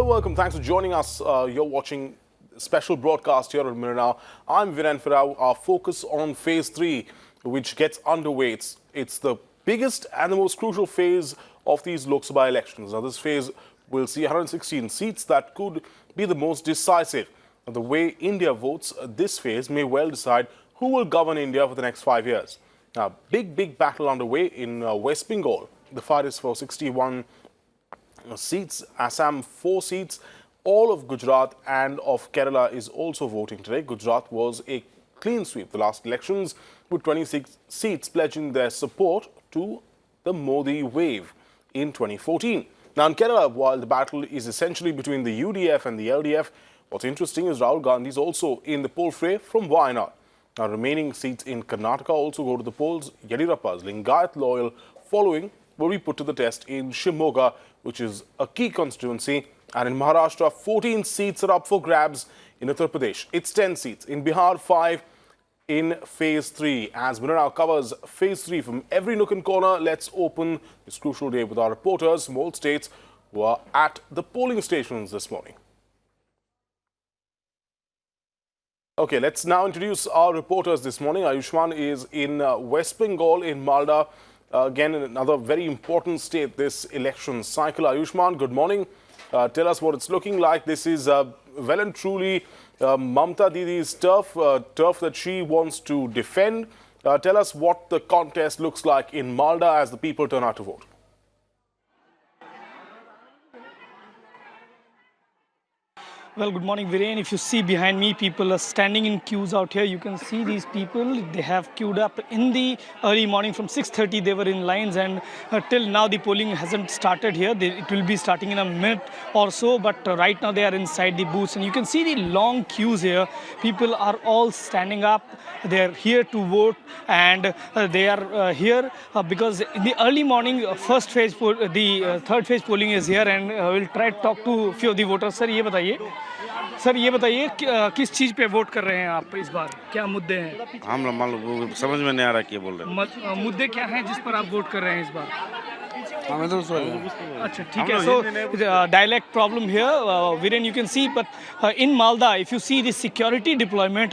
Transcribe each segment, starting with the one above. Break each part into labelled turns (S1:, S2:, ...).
S1: welcome. Thanks for joining us. You're watching a special broadcast here at Mirror Now. I'm Viren Firao. Our focus on Phase 3, which gets underway. It's the biggest and the most crucial phase of these Lok Sabha elections. Now, this phase will see 116 seats that could be the most decisive. The way India votes this phase may well decide who will govern India for the next 5 years. Now, big battle underway in West Bengal. The fight is for 61 seats, Assam 4 seats, all of Gujarat and of Kerala is also voting today. Gujarat was a clean sweep the last elections with 26 seats pledging their support to the Modi wave in 2014. Now in Kerala, while the battle is essentially between the UDF and the LDF, what's interesting is Rahul Gandhi is also in the poll fray from Wayanad. Now remaining seats in Karnataka also go to the polls. Yediyurappa's Lingayat loyal following will be put to the test in Shimoga, which is a key constituency. And in Maharashtra, 14 seats are up for grabs. In Uttar Pradesh, it's 10 seats. In Bihar, 5 in Phase 3. As Mirror Now covers Phase 3 from every nook and corner, let's open this crucial day with our reporters from all states who are at the polling stations this morning. Okay, let's now introduce our reporters this morning. Ayushman is in West Bengal, in Malda. Again, in another very important state this election cycle. Ayushman, good morning. Tell us what it's looking like. This is well and truly Mamta Didi's turf that she wants to defend. Tell us what the contest looks like in Malda as the people turn out to vote.
S2: Well, good morning, Viren. If you see behind me, people are standing in queues out here. You can see these people. They have queued up in the early morning from 6:30. They were in lines, and till now the polling hasn't started here. It will be starting in a minute or so. But right now they are inside the booths, and you can see the long queues here. People are all standing up. They are here to vote, and they are here because in the early morning, first phase, the third phase polling is here, and we'll try to talk to a few of the voters. Sir, ये बताइए किस चीज पे vote कर रहे हैं आप इस बार? क्या मुद्दे हैं?
S3: हम समझ में नहीं आ रहा क्या बोल रहे हैं।
S2: मुद्दे क्या हैं जिस पर आप वोट कर रहे हैं इस बार? अच्छा, ठीक है. So dialect problem here, Viren, you can see, but in Malda, if you see the security deployment,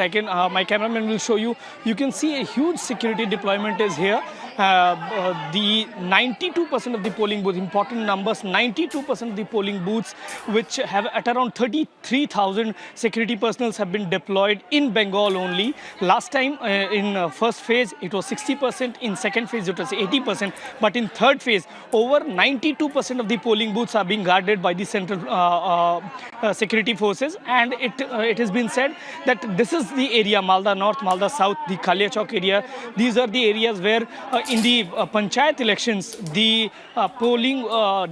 S2: my cameraman will show you. You can see a huge security deployment is here. The 92% of the polling booths, important numbers, 92% of the polling booths, which have at around 33,000 security personnel have been deployed in Bengal only. Last time in first phase, it was 60%. In second phase, it was 80%. But in third phase, over 92% of the polling booths are being guarded by the central security forces. And it has been said that this is the area, Malda North, Malda South, the Kalia Chowk area. These are the areas where in the panchayat elections, the polling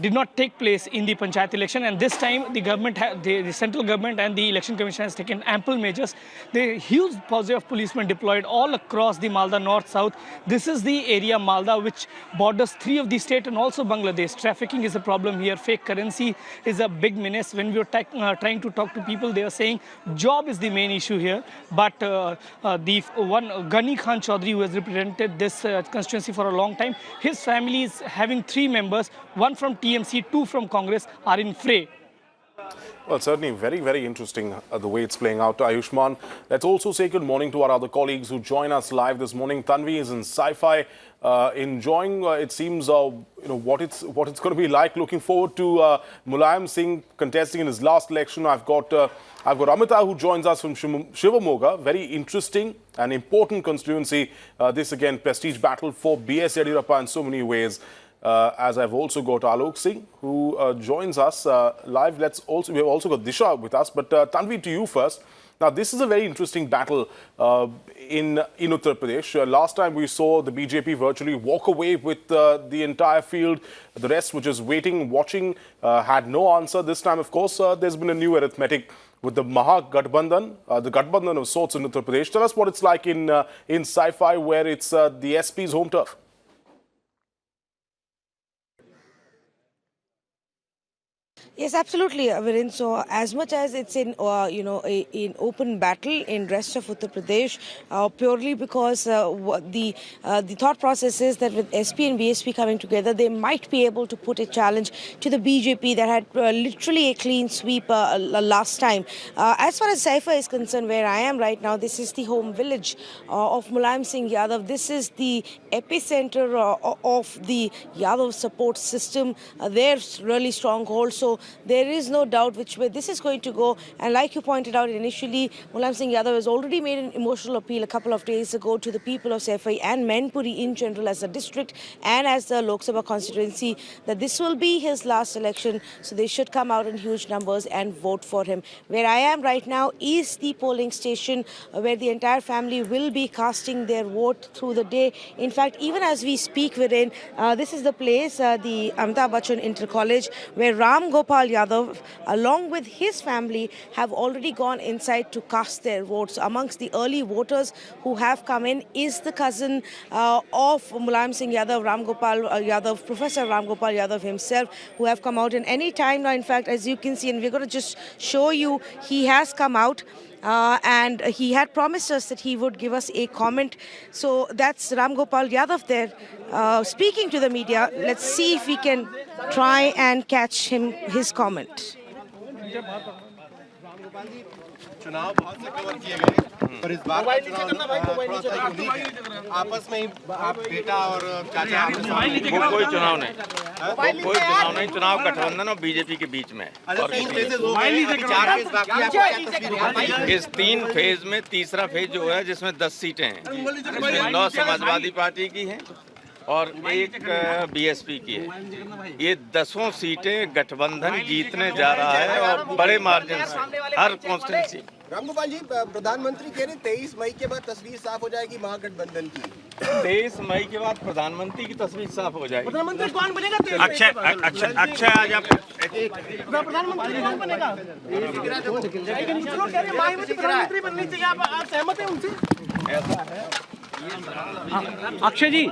S2: did not take place in the panchayat election. And this time, the government, the central government and the election commission has taken ample measures. The huge posse of policemen deployed all across the Malda North, South. This is the area, Malda, which borders 3 of the state and also Bangladesh. Trafficking is a problem here. Fake currency is a big menace. When we were trying to talk to people, they are saying job is the main issue here. But the one Ghani Khan Chaudhary, who has represented this constituency for a long time, his family is having 3 members, 1 from TMC, 2 from Congress, are in fray.
S1: Well, certainly very interesting the way it's playing out. Ayushman, let's also say good morning to our other colleagues who join us live this morning. Tanvi is in sci-fi, enjoying, it seems, what it's going to be like. Looking forward to Mulayam Singh contesting in his last election. I've got Amita who joins us from Shivamoga. Very interesting and important constituency. This again, prestige battle for B.S. Yediyurappa in so many ways. As I've also got Lok Singh, who joins us live. We have also got Disha with us. But Tanvi, to you first. Now, this is a very interesting battle in Uttar Pradesh. Last time we saw the BJP virtually walk away with the entire field. The rest were just waiting, watching, had no answer. This time, of course, there's been a new arithmetic with the Mahagathbandhan, the Gathbandhan of sorts in Uttar Pradesh. Tell us what it's like in sci-fi, where it's the SP's home turf.
S4: Yes, absolutely, Viren. So, as much as it's in, in open battle in rest of Uttar Pradesh, purely because the thought process is that with SP and BSP coming together, they might be able to put a challenge to the BJP that had literally a clean sweep last time. As far as Saifa is concerned, where I am right now, this is the home village of Mulayam Singh Yadav. This is the epicenter of the Yadav support system. Their really stronghold. So there is no doubt which way this is going to go. And like you pointed out initially, Mulayam Singh Yadav has already made an emotional appeal a couple of days ago to the people of Saifai and Mainpuri in general as a district and as the Lok Sabha constituency that this will be his last election. So they should come out in huge numbers and vote for him. Where I am right now is the polling station where the entire family will be casting their vote through the day. In fact, even as we speak, within this is the place, the Amitabh Bachchan Inter College, where Ram Gopal Yadav, along with his family, have already gone inside to cast their votes. Amongst the early voters who have come in is the cousin of Mulayam Singh Yadav, Ram Gopal Yadav, Professor Ram Gopal Yadav himself, who have come out in any time now. In fact, as you can see, and we're going to just show you, he has come out. And he had promised us that he would give us a comment. So that's Ram Gopal Yadav there speaking to the media. Let's see if we can try and catch his comment.
S5: चुनाव बहुत से cover किए गए पर इस बार का चुनाव थोड़ा सा यूनिक है आपस में ही आप बेटा और चाचा
S3: वो कोई चुनाव नहीं, वो कोई चुनाव नहीं, चुनाव गठबंधन और बीजेपी के बीच में है। और इस 3 फेज में तीसरा फेज जो है जिसमें 10 सीटें हैं, इसमें 9 समाजवादी पार्टी की हैं और 1 बीएसपी की है। ये 10 सीटें गठबंधन जीतने जा रहा है और बड़े मार्जिन से हर कॉन्स्टिट्यूंसी।
S5: रामगोपाल जी, प्रधानमंत्री कह रहे 23 मई के बाद तस्वीर साफ हो जाएगी महागठबंधन की।
S3: 23 मई के बाद प्रधानमंत्री की तस्वीर साफ हो जाएगी।
S6: प्रधानमंत्री कौन बनेगा?
S3: अक्षय आज आप
S6: प्रधानमंत्री कौन बनेगा? प्रधानमंत्री बननी चाहिए, आप सहमत हैं उनसे? अक्षय जी,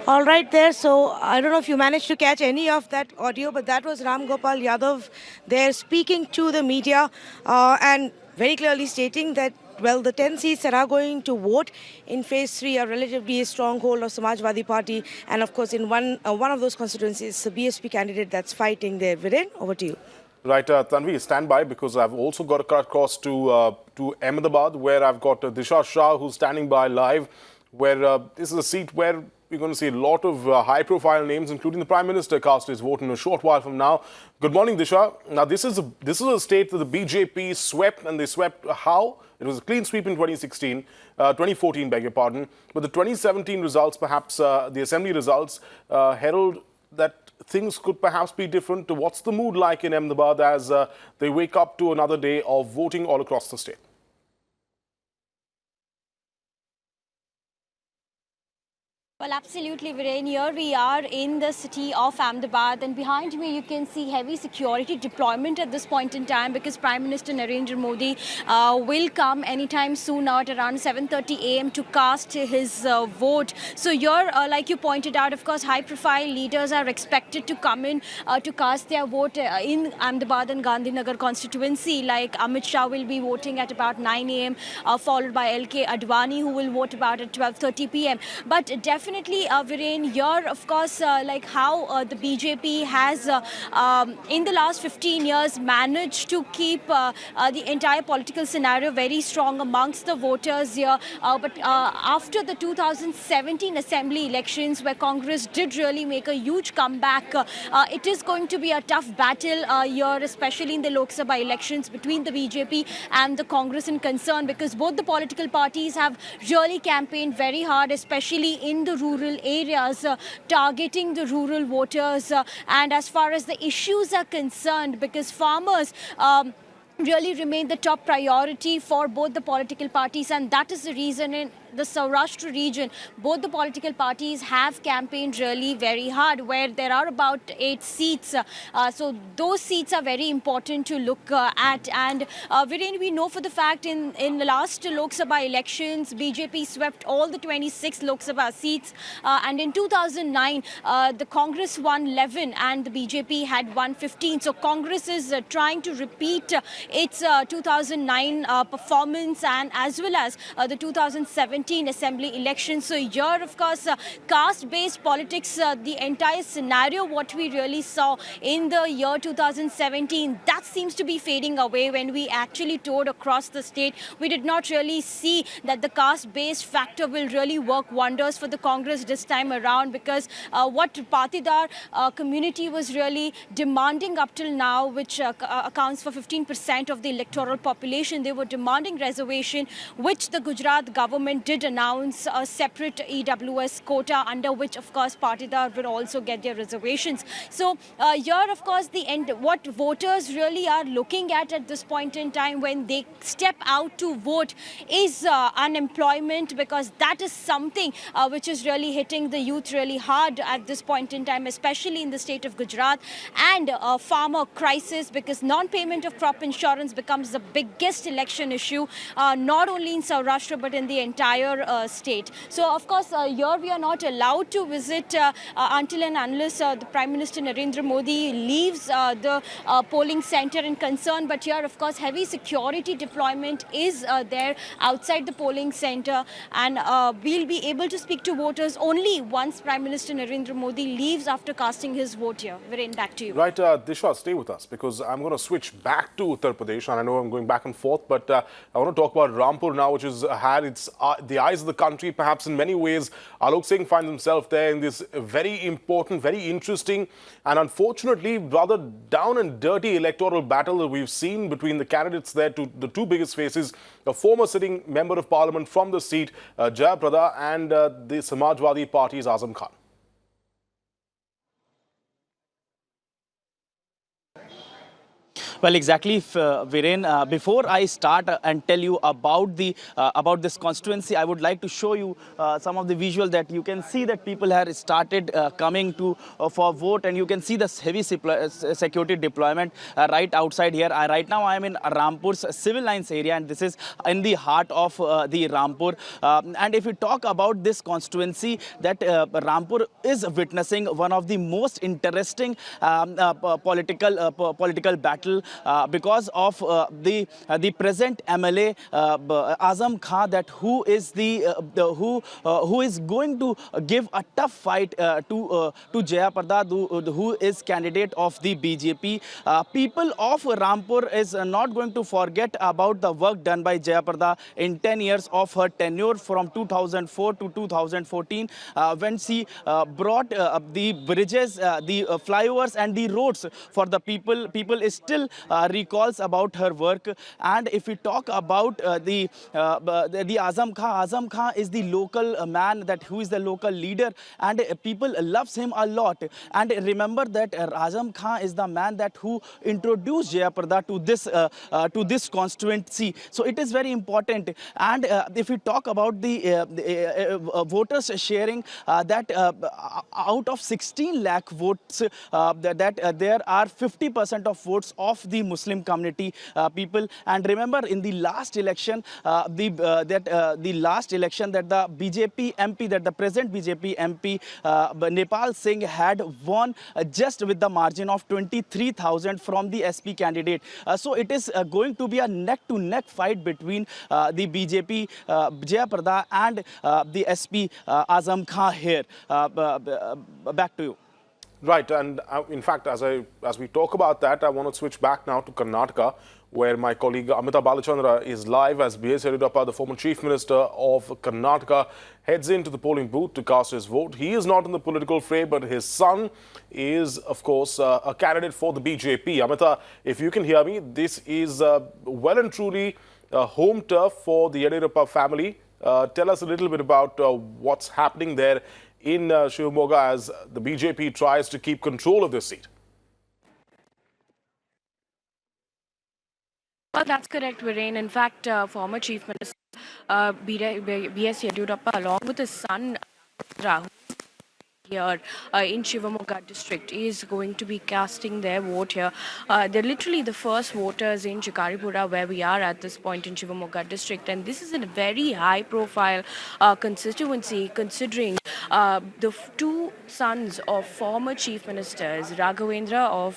S4: All right there. So I don't know if you managed to catch any of that audio, but that was Ram Gopal Yadav there speaking to the media and very clearly stating that, well, the 10 seats that are going to vote in phase 3 are relatively a stronghold of Samajwadi Party. And of course, in one of those constituencies, the BSP candidate that's fighting there. Viren, over to you.
S1: Right, Tanvi, stand by because I've also got to cut across to Ahmedabad, where I've got Disha Shah, who's standing by live, where this is a seat where we're going to see a lot of high-profile names, including the Prime Minister, cast his vote in a short while from now. Good morning, Disha. Now, this is a state that the BJP swept, and they swept how? It was a clean sweep in 2014, beg your pardon. But the 2017 results, perhaps the assembly results, herald that things could perhaps be different. What's the mood like in Ahmedabad as they wake up to another day of voting all across the state?
S7: Well, absolutely, Viren. Here we are in the city of Ahmedabad, and behind me you can see heavy security deployment at this point in time because Prime Minister Narendra Modi will come anytime soon now at around 7:30 a.m. to cast his vote. So here, like you pointed out, of course, high-profile leaders are expected to come in to cast their vote in Ahmedabad and Gandhinagar constituency. Like Amit Shah will be voting at about 9 a.m., followed by LK Advani, who will vote about at 12:30 p.m. But definitely, Viren, here, of course, like how the BJP has, in the last 15 years, managed to keep the entire political scenario very strong amongst the voters here. But after the 2017 assembly elections, where Congress did really make a huge comeback, it is going to be a tough battle here, especially in the Lok Sabha elections between the BJP and the Congress in concern, because both the political parties have really campaigned very hard, especially in the rural areas, targeting the rural voters. And as far as the issues are concerned, because farmers really remain the top priority for both the political parties, and that is the reason in the Saurashtra region both the political parties have campaigned really very hard, where there are about 8 seats. So those seats are very important to look at. And Viren, we know for the fact in the last Lok Sabha elections, BJP swept all the 26 Lok Sabha seats, and in 2009 the Congress won 11 and the BJP had won 15. So Congress is trying to repeat its 2009 performance, and as well as the 2017 assembly elections. So here, of course, caste-based politics, the entire scenario, what we really saw in the year 2017, that seems to be fading away. When we actually toured across the state, we did not really see that the caste-based factor will really work wonders for the Congress this time around, because what Patidar community was really demanding up till now, which accounts for 15% of the electoral population, they were demanding reservation, which the Gujarat government did announce a separate EWS quota, under which, of course, Patidar will also get their reservations. So here, of course, what voters really are looking at this point in time when they step out to vote is unemployment, because that is something which is really hitting the youth really hard at this point in time, especially in the state of Gujarat, and farmer crisis, because non-payment of crop insurance becomes the biggest election issue, not only in Saurashtra but in the entire state. So, of course, here we are not allowed to visit until and unless the Prime Minister Narendra Modi leaves the polling center in concern. But here, of course, heavy security deployment is there outside the polling center, and we'll be able to speak to voters only once Prime Minister Narendra Modi leaves after casting his vote here. Viren, back to you.
S1: Right, Disha, stay with us, because I'm going to switch back to Uttar Pradesh, and I know I'm going back and forth, but I want to talk about Rampur now, which has had its the eyes of the country. Perhaps in many ways, Alok Singh finds himself there in this very important, very interesting, and unfortunately rather down and dirty electoral battle that we've seen between the candidates there, to the two biggest faces, a former sitting member of parliament from the seat, Jayaprada, and the Samajwadi Party's Azam Khan.
S8: Well, exactly, Viren. Before I start and tell you about this constituency, I would like to show you some of the visual that you can see that people have started coming to for vote, and you can see the heavy security deployment right outside here. Right now, I am in Rampur's civil lines area, and this is in the heart of the Rampur. And if we talk about this constituency, that Rampur is witnessing one of the most interesting political battle. Because of the present MLA Azam Khan, that who is who is going to give a tough fight to Jayaprada, who is candidate of the BJP. People of Rampur is not going to forget about the work done by Jayaprada in 10 years of her tenure from 2004 to 2014, when she brought the bridges, the flyovers and the roads for the people. People is still recalls about her work. And if we talk about the Azam Khan is the local man, that who is the local leader, and people loves him a lot. And remember that Azam Khan is the man that who introduced Jayaprada to this constituency. So it is very important. And if we talk about the voters sharing, that out of 16 lakh votes, that there are 50% of votes of the Muslim community people. And remember, in the last election, the last election that the BJP MP, that the present BJP MP Nepal Singh had won just with the margin of 23,000 from the SP candidate. So it is going to be a neck-to-neck fight between the BJP Jayaprada and the SP Azam Khan here. Back to you.
S1: Right, and in fact, as we talk about that, I want to switch back now to Karnataka, where my colleague Amita Balachandra is live as B.S. Yediyurappa, the former Chief Minister of Karnataka, heads into the polling booth to cast his vote. He is not in the political fray, but his son is, of course, a candidate for the BJP. Amita, if you can hear me, this is well and truly home turf for the Yediyurappa family. Tell us a little bit about what's happening there in Shivamogga as the BJP tries to keep control of this seat.
S9: Well, that's correct, Viren. In fact, former Chief Minister B.S. Yediyurappa, along with his son, Rahul, here in Shivamogga district is going to be casting their vote here. They're literally the first voters in Chikaripura where we are at this point in Shivamogga district, and this is a very high profile constituency considering two sons of former chief ministers, Raghavendra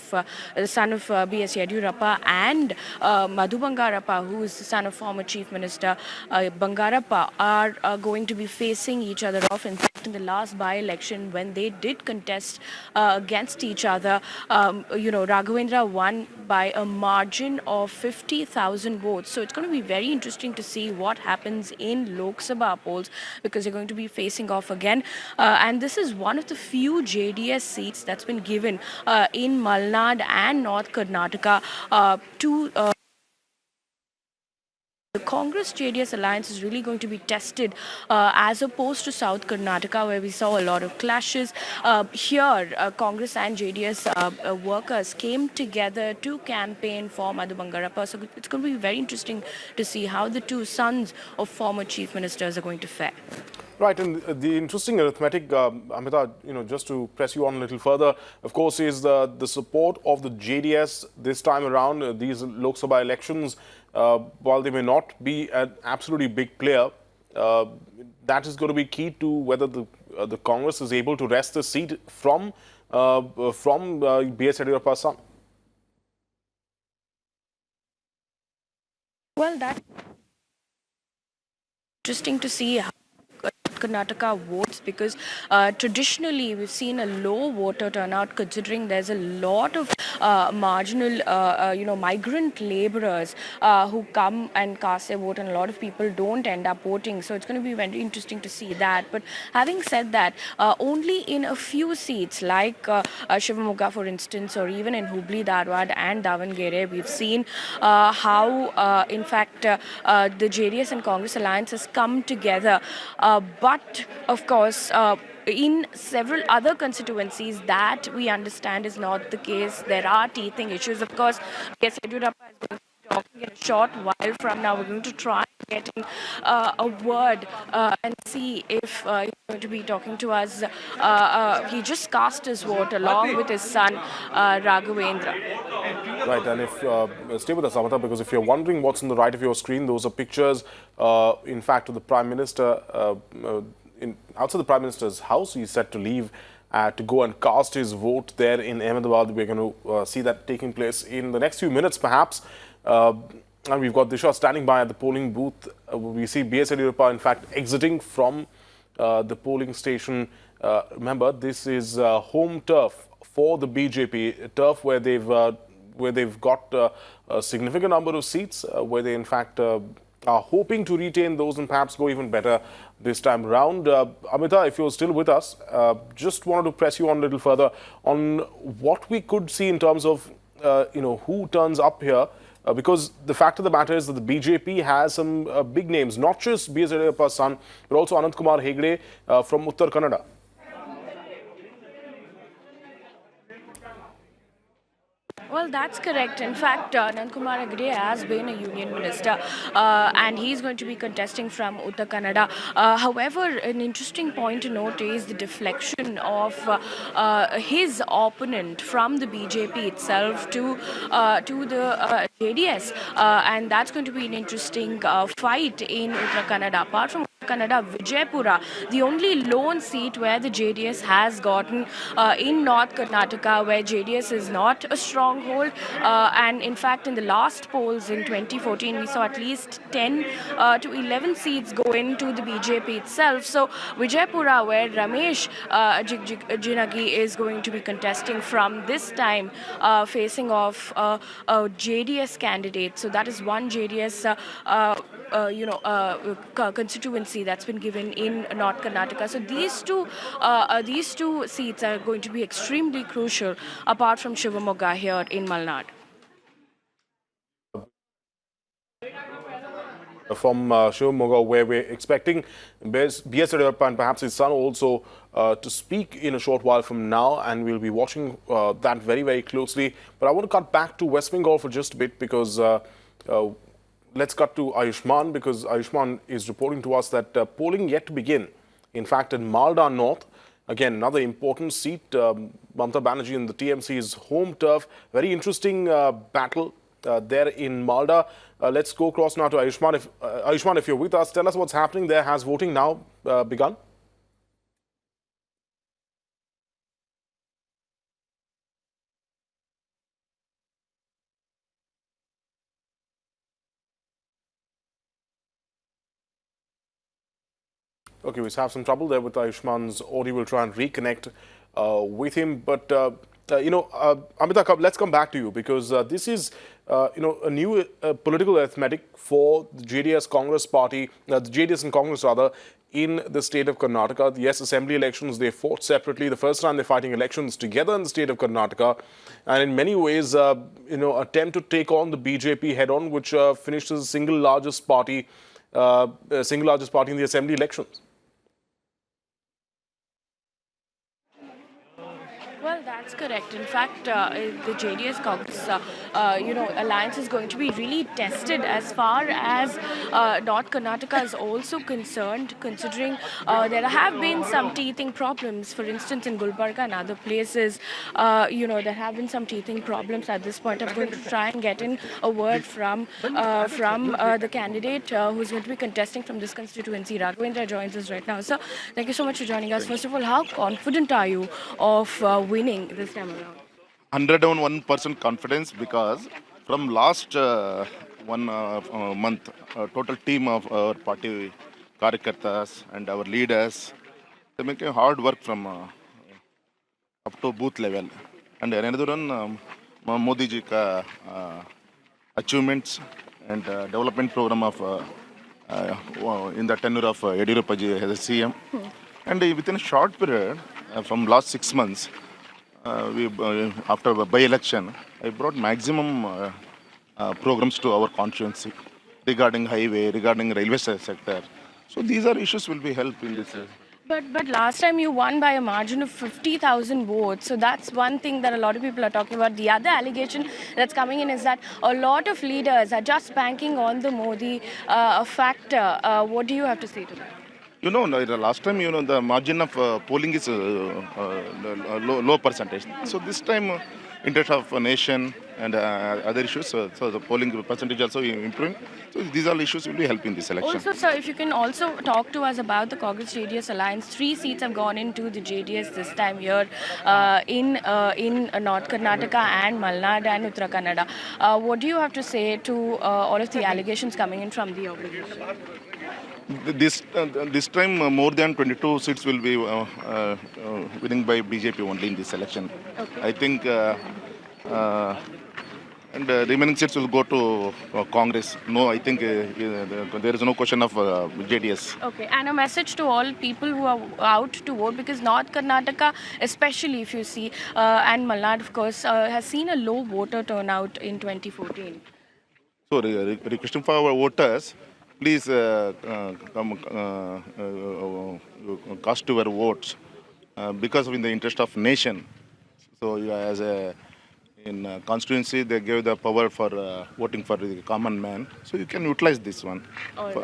S9: the son of B.S. Yediyurappa, and Madhu Bangarappa, who is the son of former chief minister Bangarappa, are going to be facing each other off. In fact, in the last by-election, when they did contest against each other, Raghavendra won by a margin of 50,000 votes. So it's going to be very interesting to see what happens in Lok Sabha polls, because they're going to be facing off again. And this is one of the few JDS seats that's been given in Malnad and North Karnataka to the Congress JDS alliance is really going to be tested as opposed to South Karnataka, where we saw a lot of clashes. Here, Congress and JDS workers came together to campaign for Madhu Bangarappa. So it's going to be very interesting to see how the two sons of former chief ministers are going to fare.
S1: Right, and the interesting arithmetic, Amita, just to press you on a little further, of course, is the support of the JDS this time around. These Lok Sabha elections, while they may not be an absolutely big player, that is going to be key to whether the Congress is able to wrest the seat from B.S. Yediyurappa's son.
S9: Well, that's interesting to see how Karnataka votes, because traditionally we've seen a low voter turnout, considering there's a lot of marginal migrant laborers who come and cast their vote, and a lot of people don't end up voting. So it's going to be very interesting to see that. But having said that, only in a few seats like Shivamogga, for instance, or even in Hubli, Dharwad and Davangere, we've seen how in fact the JDS and Congress alliance has come together. But of course, in several other constituencies, that we understand is not the case. There are teething issues. Of course, yes, Yediyurappa is going to be talking in a short while from now. We're going to try getting a word and see if he's going to be talking to us. He just cast his vote along with his son, Raghavendra.
S1: Right, and if stay with us, Amita, because if you're wondering what's on the right of your screen, those are pictures, in fact, of the Prime Minister outside the Prime Minister's house. He's set to leave to go and cast his vote there in Ahmedabad. We're going to see that taking place in the next few minutes, perhaps. And we've got Disha standing by at the polling booth. We see B.S. Yediyurappa, in fact, exiting from the polling station. Remember, this is home turf for the BJP, turf where they've got a significant number of seats, where they, in fact, are hoping to retain those and perhaps go even better this time round. Amita, if you're still with us, just wanted to press you on a little further on what we could see in terms of, who turns up here. Because the fact of the matter is that the BJP has some big names, not just B.S. Yediyurappa's son, but also Anant Kumar Hegde from Uttar Kannada.
S9: Well, that's correct. In fact, Anant Kumar Hegde has been a union minister and he's going to be contesting from Uttar Kannada. However, an interesting point to note is the deflection of his opponent from the BJP itself to the JDS. And that's going to be an interesting fight in Uttar Kannada. Apart from Kannada, Vijaypura, the only lone seat where the JDS has gotten in North Karnataka, where JDS is not a stronghold. And in fact, in the last polls in 2014, we saw at least 10 to 11 seats go into the BJP itself. So Vijaypura, where Ramesh Jinagi is going to be contesting from, this time facing off a JDS candidate. So that is one JDS constituency that's been given in North Karnataka. So these two seats are going to be extremely crucial, apart from Shivamogga here in Malnad.
S1: From Shivamogga, where we're expecting B.S. Yediyurappa and perhaps his son also to speak in a short while from now, and we'll be watching that very, very closely. But I want to cut back to West Bengal for just a bit, because Uh, let's cut to Ayushman because Ayushman is reporting to us that polling yet to begin. In fact, in Malda North, again, another important seat, Mamata Banerjee in the TMC's home turf. Very interesting battle there in Malda. Let's go across now to Ayushman. Ayushman, if you're with us, tell us what's happening there. Has voting now begun? Okay, we have some trouble there with Ayushman's audio. We'll try and reconnect with him. But, Amitabh, let's come back to you because this is, a new political arithmetic for the JDS Congress party, the JDS and Congress rather, in the state of Karnataka. Yes, assembly elections, they fought separately. The first time they're fighting elections together in the state of Karnataka. And in many ways, attempt to take on the BJP head-on, which finished as the single largest party in the assembly elections.
S9: Well, that's correct. In fact, the JDS Congress, alliance is going to be really tested as far as North Karnataka is also concerned, considering there have been some teething problems. For instance, in Gulbarga and other places, there have been some teething problems at this point. I'm going to try and get in a word from the candidate who's going to be contesting from this constituency. Raghavendra joins us right now. Sir, thank you so much for joining us. First of all, how confident are you of winning this time around?
S10: 101% confidence because from last 1 month, total team of our party Karyakartas and our leaders, they making hard work from up to booth level. And another one, Modi ji ka achievements and development program of in the tenure of Yediyurappa ji as a CM. And within a short period, from last 6 months, after by-election, I brought maximum programs to our constituency regarding highway, regarding railway sector. So these are issues will be helped in this.
S9: But last time you won by a margin of 50,000 votes. So that's one thing that a lot of people are talking about. The other allegation that's coming in is that a lot of leaders are just banking on the Modi factor. What do you have to say to that?
S10: The last time, the margin of polling is low percentage. So this time, interest of a nation and other issues, so the polling percentage also improving. So these are issues will be helping this election.
S9: Also, sir, if you can also talk to us about the Congress JDS alliance. 3 seats have gone into the JDS this time here in North Karnataka and Malnad and Uttara Kannada. What do you have to say to all of the allegations coming in from the opposition?
S10: This time, more than 22 seats will be winning by BJP only in this election.
S9: Okay.
S10: I think, and remaining seats will go to Congress. No, I think there is no question of JDS.
S9: Okay, and a message to all people who are out to vote, because North Karnataka, especially if you see, and Malnad, of course, has seen a low voter turnout in 2014.
S10: So, requesting for our voters, please come cast your votes because of in the interest of nation. So as in constituency, they gave the power for voting for the common man. So you can utilize this one.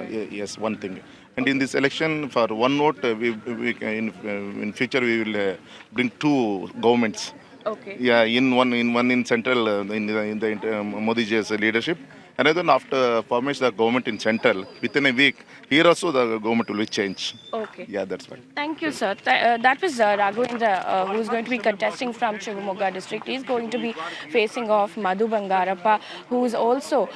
S10: Yes, one thing. And in this election, for one vote, we can, in future we will bring 2 governments.
S9: Okay.
S10: Yeah, one in central in the Modi ji's leadership. Another after formation the government in central, within a week, here also the government will change.
S9: Okay.
S10: Yeah, that's right.
S9: Thank you, sir. That was Raghavendra, who is going to be contesting from Shivamogga district. He is going to be facing off Madhu Bangarappa, who is also